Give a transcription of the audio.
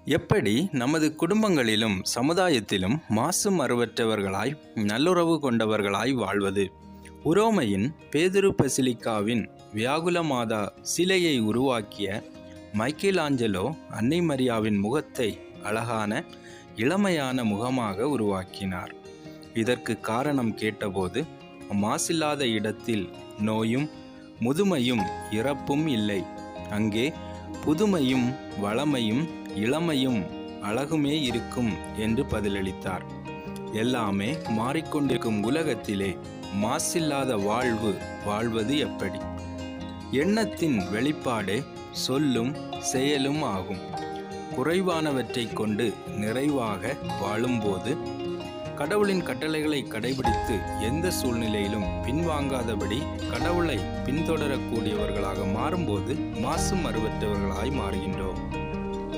எப்படி நமது குடும்பங்களிலும் சமுதாயத்திலும் மாசு மறுவற்றவர்களாய் நல்லுறவு கொண்டவர்களாய் வாழ்வது? உரோமையின் பேதுரு பசிலிக்காவின் வியாகுல மாதா சிலையை உருவாக்கிய மைக்கேலாஞ்சலோ அன்னை மரியாவின் முகத்தை அழகான இளமையான முகமாக உருவாக்கினார். இதற்கு காரணம் கேட்டபோது, மாசில்லாத இடத்தில் நோயும் முதுமையும் இறப்பும் இல்லை, அங்கே புதுமையும் வளமையும் இளமையும் அழகுமே இருக்கும் என்று பதிலளித்தார். எல்லாமே மாறிக்கொண்டிருக்கும் உலகத்திலே மாசில்லாத வாழ்வு வாழ்வது எப்படி? எண்ணத்தின் வெளிப்பாடே சொல்லும் செயலும் ஆகும். குறைவானவற்றை கொண்டு நிறைவாக வாழும்போது, கடவுளின் கட்டளைகளை கடைபிடித்து எந்த சூழ்நிலையிலும் பின்வாங்காதபடி கடவுளை பின்தொடரக்கூடியவர்களாக மாறும்போது மாசு மறுவற்றவர்களாய் மாறுகின்றோம்.